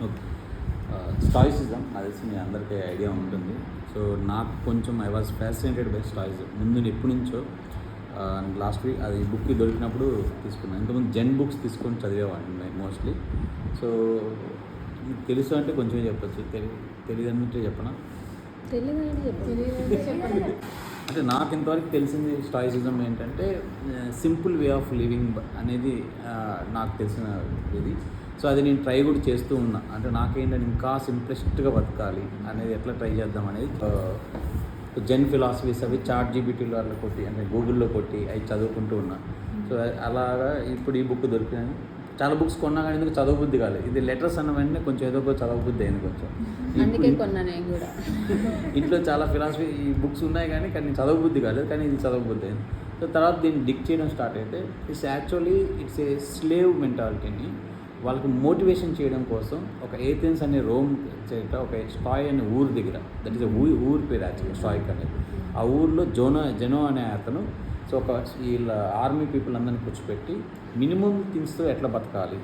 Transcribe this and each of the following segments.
Okay. Stoicism అది తెలిసి మీ అందరికీ ఐడియా ఉంటుంది. సో నాకు కొంచెం I was fascinated by stoicism ముందు ఎప్పటి నుంచో. లాస్ట్ వీక్ అది బుక్ దొరికినప్పుడు తీసుకున్నాను. ఇంతకుముందు జెన్ బుక్స్ తీసుకొని చదివేవాడిని మోస్ట్లీ. సో మీకు తెలుసు అంటే కొంచెం చెప్పచ్చు, తెలియదు అంటే చెప్పనా? అంటే నాకు ఇంతవరకు తెలిసింది స్టాయిసిజం ఏంటంటే సింపుల్ వే ఆఫ్ లివింగ్ అనేది నాకు తెలిసిన ఇది. సో అది నేను ట్రై కూడా చేస్తూ ఉన్నా. అంటే నాకేంటంటే ఇంకా సింప్లిస్ట్గా బతకాలి అనేది ఎట్లా ట్రై చేద్దాం అనేది జెన్ ఫిలాసఫీస్ అవి చాట్ జీపీటీలో అట్లా కొట్టి అంటే గూగుల్లో కొట్టి అవి చదువుకుంటూ ఉన్నా. సో అలాగా ఇప్పుడు ఈ బుక్ దొరికినాయి. చాలా బుక్స్ కొన్నా కానీ ఎందుకు చదవబుద్ధి కాలేదు. ఇది లెటర్స్ అన్న వెంటనే కొంచెం ఏదో ఒక చదవబుద్ధి అయింది కొంచెం. అందుకే కొన్నా నేను కూడా. ఇంట్లో చాలా ఫిలాసఫీ ఈ బుక్స్ ఉన్నాయి కానీ చదవబుద్ధి కాలేదు, కానీ ఇది చదవబుద్ధి అయింది. సో తర్వాత దీన్ని డిక్ చేయడం స్టార్ట్ అయితే ఇట్స్ ఏ స్లేవ్ మెంటాలిటీని వాళ్ళకి మోటివేషన్ చేయడం కోసం ఒక ఏథెన్స్ అనే రోమ్ చేయట ఒక స్టాయ్ అనే ఊరు దగ్గర, దట్ ఈస్ ఊరి పేరు యాక్చువల్లీ స్టాయిక్ అనేది. ఆ ఊరిలో జెనో అనే అతను సో ఒక వీళ్ళ ఆర్మీ పీపుల్ అందరినీ కూర్చోపెట్టి మినిమం థింగ్స్తో ఎట్లా బతకాలి,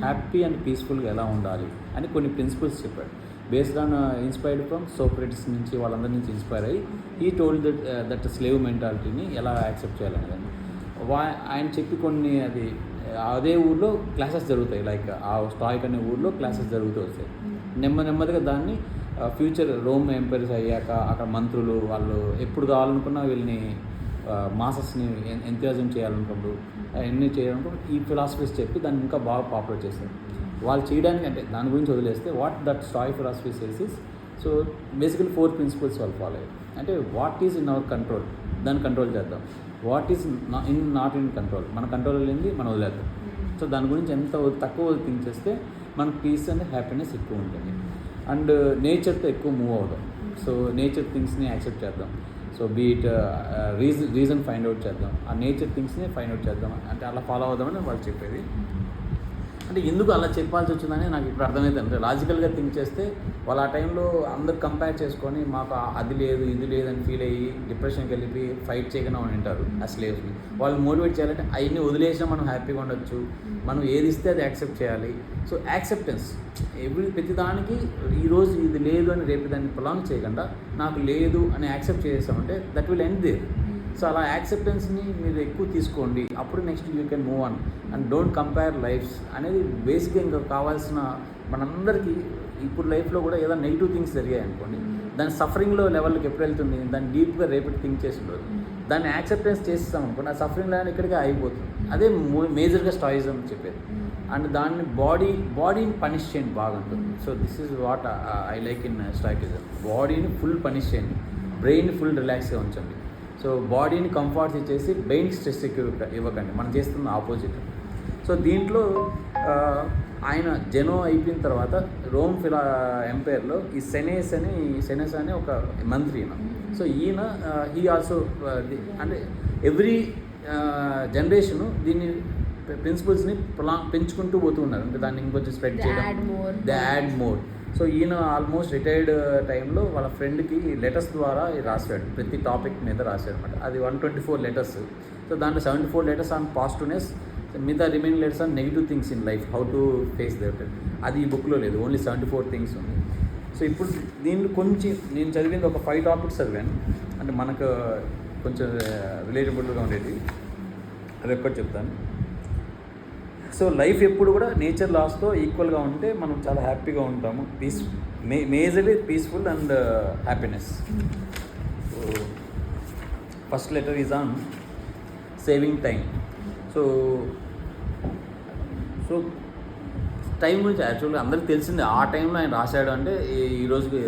హ్యాపీ అండ్ పీస్ఫుల్గా ఎలా ఉండాలి అని కొన్ని ప్రిన్సిపల్స్ చెప్పాడు. Based on inspired from Socrates నుంచి వాళ్ళందరి నుంచి ఇన్స్పైర్ అయ్యి ఈ టోల్డ్ దట్ స్లేవ్ మెంటాలిటీని ఎలా యాక్సెప్ట్ చేయాలనేది ఆయన చెప్పి కొన్ని అదే ఊర్లో క్లాసెస్ జరుగుతాయి. లైక్ ఆ స్టాయిక్ అనే ఊర్లో క్లాసెస్ జరుగుతూ వస్తాయి. నెమ్మదిగా దాన్ని ఫ్యూచర్ రోమ్ ఎంపైర్స్ అయ్యాక అక్కడ మంత్రులు వాళ్ళు ఎప్పుడు కావాలనుకున్నా వీళ్ళని మాసెస్ని ఎంతూజిజం చేయాలనుకున్నప్పుడు అవన్నీ చేయాలనుకున్నప్పుడు ఈ ఫిలాసఫీస్ చెప్పి దాన్ని ఇంకా బాగా పాపులర్ చేస్తారు. వాళ్ళు చేయడానికి అంటే దాని గురించి వదిలేస్తే what that stoic philosophy says is so basically 4 principles వాళ్ళు ఫాలో అయ్యారు. అంటే what is in our control దాన్ని కంట్రోల్ చేద్దాం, what is not in control మన కంట్రోల్ లేనిది మనం వదిలేద్దాం. సో దాని గురించి ఎంత తక్కువ థింక్ చేస్తే మనకు పీస్ అండ్ హ్యాపీనెస్ ఎక్కువ ఉంటుంది. అండ్ నేచర్తో ఎక్కువ మూవ్ అవుదాం. సో నేచర్ థింగ్స్ని యాక్సెప్ట్ చేద్దాం. So beat reason find out చేద్దాం, ఆ నేచర్ థింగ్స్ని ఫైండ్ అవుట్ చేద్దాం అంటే అలా ఫాలో అవుదామని వాళ్ళు చెప్పేది. అంటే ఎందుకు అలా చెప్పాల్సి వచ్చిందని నాకు ఇప్పుడు అర్థమైంది. అంటే లాజికల్గా థింక్ చేస్తే వాళ్ళు ఆ టైంలో అందరు కంపేర్ చేసుకొని మాకు అది లేదు ఇది లేదని ఫీల్ అయ్యి డిప్రెషన్కి వెళ్ళి ఫైట్ చేయకుండా ఉంటారు ఆ స్లేవ్స్ని. వాళ్ళు మోటివేట్ చేయాలంటే అవన్నీ వదిలేసినా మనం హ్యాపీగా ఉండొచ్చు, మనం ఏది ఇస్తే అది యాక్సెప్ట్ చేయాలి. సో యాక్సెప్టెన్స్ ప్రతి దానికి ఈరోజు ఇది లేదు అని రేపు దాన్ని ప్రొలాంగ్ చేయకుండా నాకు లేదు అని యాక్సెప్ట్ చేసామంటే that will end there. So అలా యాక్సెప్టెన్స్ని మీరు ఎక్కువ తీసుకోండి, అప్పుడు next you can move on and don't compare lifes అనేది బేసిక్గా ఇంకా కావాల్సిన. మనందరికీ ఇప్పుడు లైఫ్లో కూడా ఏదో నెగిటివ్ థింగ్స్ జరిగాయి అనుకోండి, దాని సఫరింగ్లో లెవెల్కి ఎప్పుడు వెళ్తుంది, దాన్ని డీప్గా రేపటి థింక్ చేసి ఉండదు. దాన్ని యాక్సెప్టెన్స్ చేస్తాం అనుకోండి, ఆ సఫరింగ్ లెవెల్ ఇక్కడికే అయిపోతుంది. అదే మేజర్గా స్టాయిజం చెప్పేది. అండ్ దాన్ని బాడీని పనిష్ చేయండి బాగుంటుంది. So this is what I like in stoicism. బాడీని ఫుల్ పనిష్ చేయండి, బ్రెయిన్ ఫుల్ రిలాక్స్గా ఉంచండి. సో బాడీని కంఫర్ట్స్ ఇచ్చేసి బ్రెయిన్కి స్ట్రెస్ ఎక్కువ ఇవ్వకండి, మనం చేస్తున్న ఆపోజిట్. సో దీంట్లో ఆయన జెనో అయిపోయిన తర్వాత రోమ్ ఎంపైర్లో ఈ సెనెస్ అనే ఒక మంత్రి ఈయన. సో ఈయన ఈ ఆల్సో అంటే ఎవ్రీ జనరేషను దీన్ని ప్రిన్సిపల్స్ని పెంచుకుంటూ పోతూ ఉన్నారు. అంటే దాన్ని ఇంకొంచెం స్ప్రెడ్ చేయడం, ద యాడ్ మోర్. సో ఈయన ఆల్మోస్ట్ రిటైర్డ్ టైంలో వాళ్ళ ఫ్రెండ్కి లెటర్స్ ద్వారా రాశాడు, ప్రతి టాపిక్ మీద రాశాడు అనమాట. అది 124 లెటర్స్. సో దాంట్లో 74 లెటర్స్ ఆన్ పాజిటివ్నెస్, మిగతా remaining letters on negative things in life, how to face that. అది ఈ బుక్లో లేదు, ఓన్లీ 74 థింగ్స్ ఉంది. సో ఇప్పుడు దీన్ని కొంచెం నేను చదివింది ఒక 5 టాపిక్స్ చదివాను, అంటే మనకు కొంచెం రిలేటబుల్గా ఉండేది. అది ఒక్కటి చెప్తాను. సో లైఫ్ ఎప్పుడు కూడా నేచర్ లాస్తో ఈక్వల్గా ఉంటే మనం చాలా హ్యాపీగా ఉంటాము. Majorly peaceful and happiness. So first letter is on saving time. So time గురించి యాక్చువల్గా అందరికీ తెలిసిందే. ఆ టైంలో ఆయన రాశాడు అంటే ఈ రోజుకి.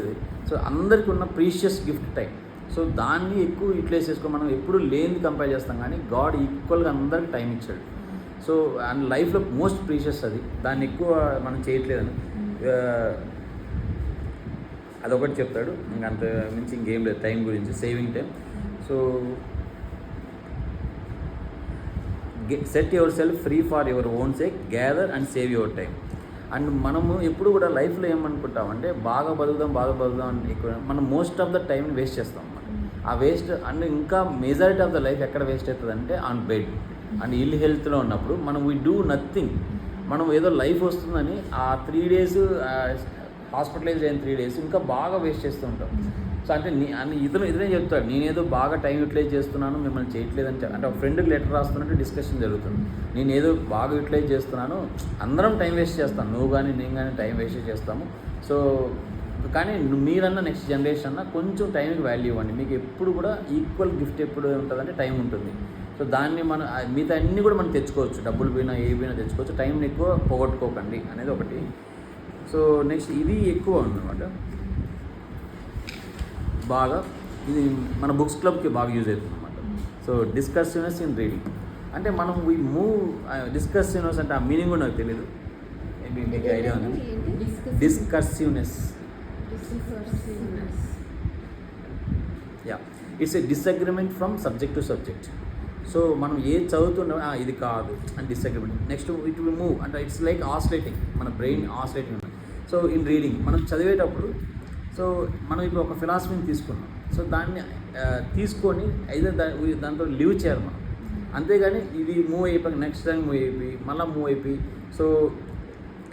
సో అందరికీ ఉన్న ప్రీషియస్ గిఫ్ట్ టైం. సో దాన్ని ఎక్కువ యూటిలైజ్ చేసుకొని మనం ఎప్పుడు లేనిది కంపేర్ చేస్తాం, కానీ గాడ్ ఈక్వల్గా అందరికి టైం ఇచ్చాడు. సో అండ్ లైఫ్లో మోస్ట్ ప్రీషియస్ అది, దాన్ని ఎక్కువ మనం చేయట్లేదని అదొకటి చెప్తాడు. ఇంకంత మించి ఇంకేం లేదు టైం గురించి, saving time. So set your self free for your own sake, gather and save your time. And మనము ఎప్పుడు కూడా లైఫ్లో ఏమనుకుంటామంటే బాగా బతుకుదాం అని ఎక్కువ మనం most of the time waste చేస్తాం అన్నమాట. ఆ వేస్ట్ అండ్ ఇంకా మెజారిటీ ఆఫ్ ద లైఫ్ ఎక్కడ వేస్ట్ అవుతుంది అంటే ఆన్ బెడ్ అండ్ ఇల్ హెల్త్లో ఉన్నప్పుడు మనం వీ డూ నథింగ్. మనం ఏదో లైఫ్ వస్తుందని ఆ 3 days హాస్పిటలైజ్ అయిన 3 days ఇంకా బాగా వేస్ట్ చేస్తూ ఉంటాం. సో అంటే ఇతనే చెప్తాడు, నేనేదో బాగా టైం యూటిలైజ్ చేస్తున్నాను, మిమ్మల్ని చేయట్లేదని అంటే ఒక ఫ్రెండ్కి లెటర్ రాస్తున్నట్టు డిస్కషన్ జరుగుతుంది. నేనేదో బాగా యూటిలైజ్ చేస్తున్నాను, అందరం టైం వేస్ట్ చేస్తాను, నువ్వు కానీ నేను కానీ టైం వేస్ట్ చేస్తాము. సో కానీ మీరన్నా నెక్స్ట్ జనరేషన్ అన్న కొంచెం టైంకి వాల్యూ ఇవ్వండి. మీకు ఎప్పుడు కూడా ఈక్వల్ గిఫ్ట్ ఎప్పుడు ఉంటుందంటే టైం ఉంటుంది. సో దాన్ని మనం మిగతా అన్నీ కూడా మనం తెచ్చుకోవచ్చు, డబ్బులు పోయినా ఏ పోయినా తెచ్చుకోవచ్చు, టైంని ఎక్కువ పోగొట్టుకోకండి అనేది ఒకటి. సో నెక్స్ట్ ఇది ఎక్కువ ఉందన్నమాట, బాగా ఇది మన బుక్స్ క్లబ్కి బాగా యూజ్ అవుతుంది అనమాట. సో డిస్కర్సివ్నెస్ ఇన్ రీడింగ్ అంటే మనం ఈ మూవ్ డిస్కర్సివ్నెస్ అంటే ఆ మీనింగ్ కూడా నాకు తెలియదు, మీకు ఐడియా ఉంది? Discursiveness, yeah, it's a disagreement from subject to subject. So మనం ఏది చదువుతున్నా ఇది కాదు అని disagreement. Next it will move అంటే ఇట్స్ లైక్ ఆసిలేటింగ్, మన బ్రెయిన్ ఆసిలేటింగ్ ఉంటుంది. సో ఇన్ రీడింగ్ మనం చదివేటప్పుడు, సో మనం ఇప్పుడు ఒక ఫిలాసఫీని తీసుకున్నాం, సో దాన్ని తీసుకొని అయితే దాంతో లివ్ చేయాలి మనం, అంతేగాని ఇది మూవ్ అయిపోయి నెక్స్ట్ టైం మూవ్ అయిపోయి మళ్ళీ మూవ్ అయిపోయి. సో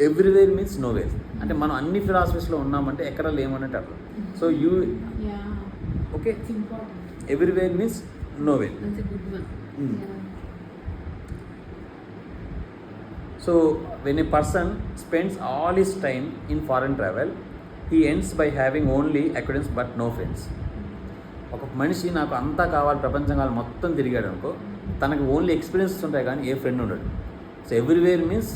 ఎవ్రీవేర్ మీన్స్ నోవేర్ అంటే మనం అన్ని ఫిలాసఫీస్లో ఉన్నామంటే ఎక్కడ లేమన్నట్టు అట్లా. So you okay, everywhere means nowhere. So when a person spends all his time in foreign travel, he ends by having only acquaintance but no friends. ఒక మనిషి నాకు అంతా కావాలి, ప్రపంచం కావాలి, మొత్తం తిరిగాడు అనుకో, తనకు ఓన్లీ ఎక్స్పీరియన్సెస్ ఉంటాయి కానీ ఏ ఫ్రెండ్ ఉండడు. So everywhere means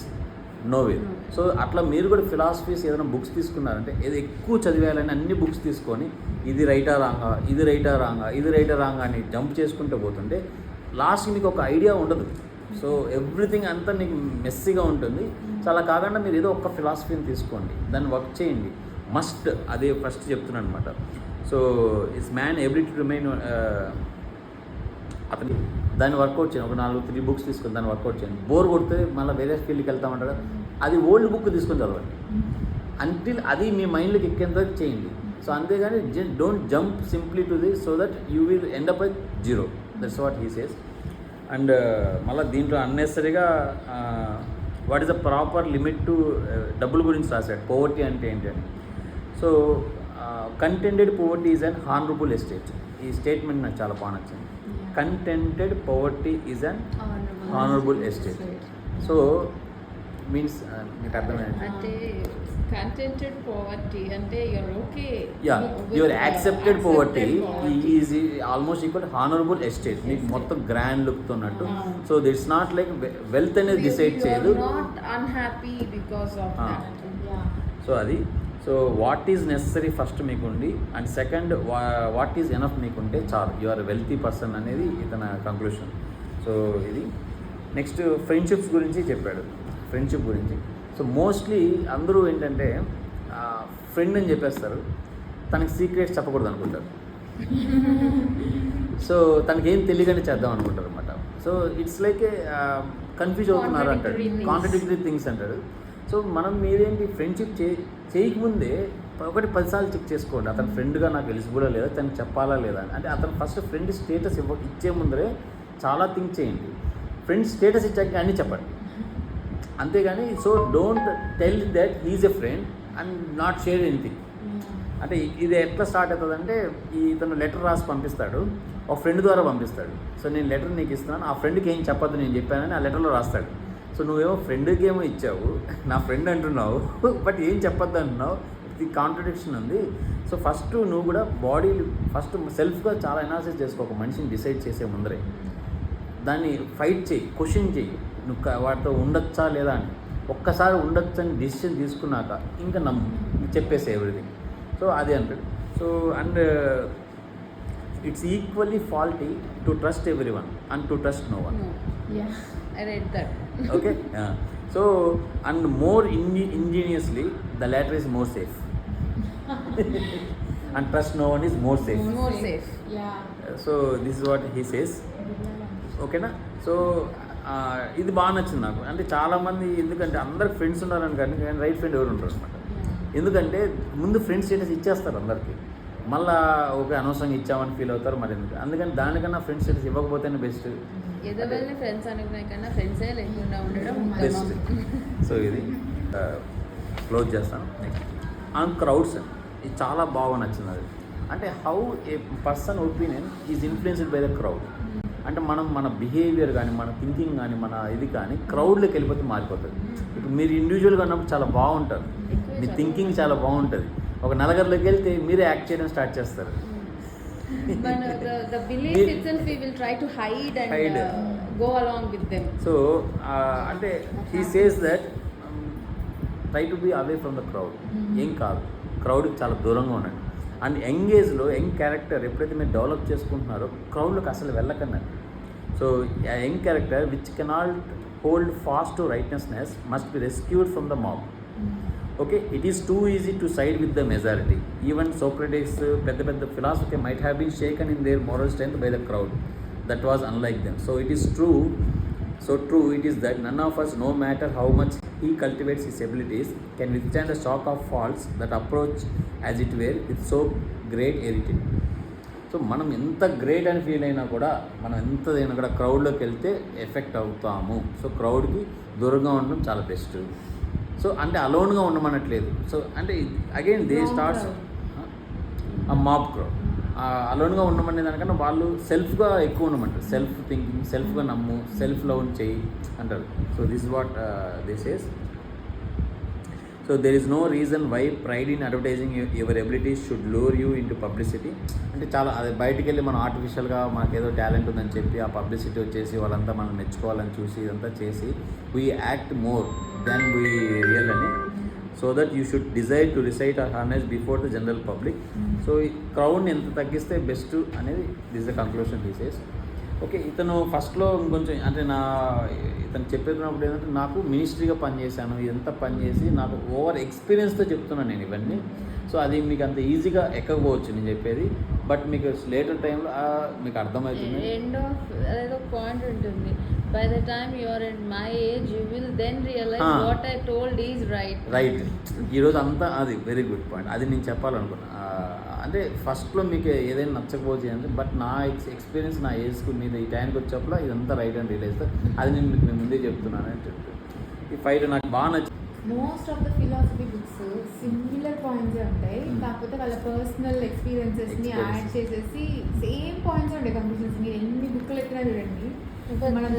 nowhere. So అట్లా మీరు కూడా ఫిలాసఫీస్ ఏదైనా బుక్స్ తీసుకున్నారంటే ఏదో ఎక్కువ చదివేయాలని అన్ని బుక్స్ తీసుకొని ఇది రైటా రాంగా, ఇది రైటా రాంగా, ఇది రైటా రాంగా అని జంప్ చేసుకుంటూ పోతుంటే లాస్ట్కి మీకు ఒక ఐడియా ఉండదు. సో ఎవ్రీథింగ్ అంతా నీకు మెస్సీగా ఉంటుంది. సో అలా కాకుండా మీరు ఏదో ఒక ఫిలాసఫీని తీసుకోండి, దాన్ని వర్క్ చేయండి, మస్ట్. అదే ఫస్ట్ చెప్తున్నాను అనమాట. So it's man ability to remain, అతని దాన్ని వర్కౌట్ చేయండి. ఒక 4-3 బుక్స్ తీసుకొని దాన్ని వర్కౌట్ చేయండి. బోర్ కొడితే మళ్ళీ వేరే ఫీల్డ్కి వెళ్తామంటారు, అది ఓల్డ్ బుక్ తీసుకొని చదవండి అంటిల్ అది మీ మైండ్లోకి ఎక్కేంత చేయండి. సో అంతేగాని don't jump simply to the, so that you will end up at 0. That's what he says. And మళ్ళీ దీంట్లో అన్నెసరీగా what is the proper limit to డబ్బుల గురించి రాశాడు, పోవర్టీ అంటే ఏంటి అని. So contented poverty is an honourable estate. ఈ స్టేట్మెంట్ నాకు చాలా బాగా నచ్చింది. Contented poverty is an honourable estate. So means మీకు అర్థమైంది అంటే కంటెంటెడ్ పోవర్టీ అంటే your okay, yeah, your accepted poverty is almost equal honourable estate. నీకు మొత్తం గ్రాండ్ లుక్ ఉన్నట్టు. So it's not like wealth అనేది డిసైడ్ చేయదు. సో అది, so what is necessary first మీకుండి, and second what is enough మీకుంటే చాలు, యు ఆర్ వెల్తీ పర్సన్ అనేది ఇతని కంక్లూషన్. సో ఇది నెక్స్ట్ ఫ్రెండ్షిప్స్ గురించి చెప్పాడు, ఫ్రెండ్షిప్ గురించి. సో మోస్ట్లీ అందరూ ఏంటంటే ఫ్రెండ్ అని చెప్పేస్తారు, తనకి సీక్రెట్స్ చెప్పకూడదు అనుకుంటారు. సో తనకి ఏం తెలియగానే చేద్దాం అనుకుంటారు అనమాట. సో ఇట్స్ లైక్ కన్ఫ్యూజ్ అవుతున్నారు అంటాడు, కాంట్రడిక్టరీ థింగ్స్ అంటాడు. సో మనం మీరేంటి ఫ్రెండ్షిప్ చేయకముందే 10 సార్లు చెక్ చేసుకోండి, అతను ఫ్రెండ్గా నాకు ఎలిజిబులా లేదా, తనకు చెప్పాలా లేదా అని. అంటే అతను ఫస్ట్ ఫ్రెండ్ స్టేటస్ ఇచ్చే ముందరే చాలా థింక్ చేయండి. ఫ్రెండ్ స్టేటస్ ఇచ్చాక అన్నీ చెప్పండి, అంతేగాని so don't tell that he is a friend and not share anything. అంటే ఇది ఎట్లా స్టార్ట్ అవుతుందంటే, ఇతను లెటర్ రాసి పంపిస్తాడు, ఒక ఫ్రెండ్ ద్వారా పంపిస్తాడు. సో నేను లెటర్ నీకు ఇస్తున్నాను, ఆ ఫ్రెండ్కి ఏం చెప్పొద్దు నేను చెప్పానని ఆ లెటర్లో రాస్తాడు. సో నువ్వేమో ఫ్రెండ్కి ఏమో ఇచ్చావు, నా ఫ్రెండ్ అంటున్నావు, బట్ ఏం చెప్పొద్దు అంటున్నావు, ఇది కాంట్రడిక్షన్ ఉంది. సో ఫస్ట్ నువ్వు కూడా బాడీ ఫస్ట్ సెల్ఫ్గా చాలా అనాలిసిస్ చేసుకో, ఒక మనిషిని డిసైడ్ చేసే ముందరే దాన్ని ఫైట్ చేయి, క్వశ్చన్ చేయి, నువ్వు వాటితో ఉండొచ్చా లేదా అని. ఒక్కసారి ఉండొచ్చని డిసిషన్ తీసుకున్నాక ఇంకా చెప్పేసే ఎవ్రీథింగ్. సో అది అంటాడు. So and it's equally faulty to trust every one and to trust no one. Okay, so and more ingeniously the latter is more safe and trust no one is more safe. So this is what he says. ఓకేనా. So ఇది బాగా నచ్చింది నాకు. అంటే చాలామంది ఎందుకంటే అందరికి friends ఉన్నారని కానీ రైట్ ఫ్రెండ్ ఎవరు ఉంటారు అనమాట. ఎందుకంటే ముందు ఫ్రెండ్స్ స్టేటస్ ఇచ్చేస్తారు అందరికీ, మళ్ళీ ఓకే అనవసరంగా ఇచ్చామని ఫీల్ అవుతారు మరి ఎందుకు. అందుకని దానికన్నా ఫ్రెండ్స్ స్టేటస్ ఇవ్వకపోతేనే బెస్ట్. ఏదో వెళ్ళి ఫ్రెండ్స్ అనుకునే కన్నా ఫ్రెండ్సే లేకుండా ఉండడం బెస్ట్. సో ఇది క్లోజ్ చేస్తాను. నెక్స్ట్ ఆన్ క్రౌడ్స్, ఇది చాలా బాగా నచ్చింది అది. అంటే how A person opinion is influenced by the crowd. అంటే మనం మన బిహేవియర్ కానీ మన థింకింగ్ కానీ మన ఇది కానీ క్రౌడ్లోకి వెళ్ళిపోతే మారిపోతుంది. ఇప్పుడు మీరు ఇండివిజువల్గా ఉన్నప్పుడు చాలా బాగుంటారు, మీ థింకింగ్ చాలా బాగుంటుంది. ఒక నలుగురిలోకి వెళ్తే మీరే యాక్ట్ చేయడం స్టార్ట్ చేస్తారు. the belief itself we will try to hide and go along with them. So అంటే he says that try to be away from the crowd. ఏం కాదు, క్రౌడ్కి చాలా దూరంగా ఉండండి. అండ్ యంగ్ ఏజ్లో యంగ్ క్యారెక్టర్ ఎప్పుడైతే మీరు డెవలప్ చేసుకుంటున్నారో క్రౌడ్లోకి అసలు వెళ్ళకన్నా. సో ఆ young character which cannot hold fast to righteousness must be rescued from the mob. Okay, it is too easy to side with the majority. Even Socrates పెద్ద పెద్ద philosophy might have been shaken in there moral strength by the crowd that was unlike them. So it is true, so true it is that none of us, no matter how much he cultivates his abilities, can withstand the shock of faults that approach as it were with so great aridity. So మనం ఎంత great అని feel అయినా కూడా, మనం ఎంత అయినా కూడా క్రౌడ్లోకి వెళ్తే ఎఫెక్ట్ అవుతాము. సో క్రౌడ్కి దూరంగా ఉండడం చాలా బెస్ట్. సో అంటే అలోన్గా ఉండమనట్లేదు. సో అంటే అగైన్ దే స్టార్ట్స్ ఆ మాబ్ క్రౌడ్. అలోన్గా ఉండమనే దానికన్నా వాళ్ళు సెల్ఫ్గా ఎక్కువ ఉండమంటారు. సెల్ఫ్ థింకింగ్, సెల్ఫ్గా నమ్ము, సెల్ఫ్ లవ్ చేయి అంటారు. So this what this is. So there is no reason why pride in advertising your abilities should lure you into publicity. అంటే చాలా అది బయటికి వెళ్ళి మనం ఆర్టిఫిషియల్గా మనకేదో టాలెంట్ ఉందని చెప్పి ఆ పబ్లిసిటీ వచ్చేసి వాళ్ళంతా మనం మెచ్చుకోవాలని చూసి ఇదంతా చేసి we act more than we real అని. So that you should desire to recite or harness before the general public. So ఈ క్రౌడ్ని ఎంత తగ్గిస్తే బెస్ట్ అనేది this the conclusion thesis. Okay, ఇతను ఫస్ట్లో కొంచెం అంటే ఇతను చెప్పేటప్పుడు ఏంటంటే నాకు మినిస్ట్రీగా పనిచేశాను, ఇదంతా పనిచేసి నాకు ఓవర్ ఎక్స్పీరియన్స్తో చెప్తున్నాను నేను ఇవన్నీ. సో అది మీకు అంత ఈజీగా ఎక్కకపోవచ్చు నేను చెప్పేది, బట్ మీకు లేటర్ టైంలో మీకు అర్థమవుతుంది. ఎండ్ ఆఫ్ అదేదో పాయింట్ ఉంటుంది, by the time you are in my age you will then realise what I told is right. ఈరోజు అంతా అది వెరీ గుడ్ పాయింట్, అది నేను చెప్పాలనుకున్నా. అంటే ఫస్ట్లో మీకు ఏదైనా నచ్చకపోవచ్చు అంటే, బట్ నా ఎక్స్పీరియన్స్ నా ఏజ్కు మీరు ఈ టైంకి వచ్చేప్పుడు ఇదంతా రైట్ అని రియలైజ్. అది నేను మీకు ముందే చెప్తున్నాను అని చెప్తాను. ఈ ఫైట్ నాకు బాగా నచ్చింది. Most of the philosophy books similar points ఉంటాయి, కాకపోతే వాళ్ళ పర్సనల్ ఎక్స్పీరియన్సెస్ని యాడ్ చేసేసి సేమ్ పాయింట్స్ ఉంటాయి కంక్లూషన్స్. మీరు ఎన్ని బుక్లు ఎక్కినా చూడండి, మనం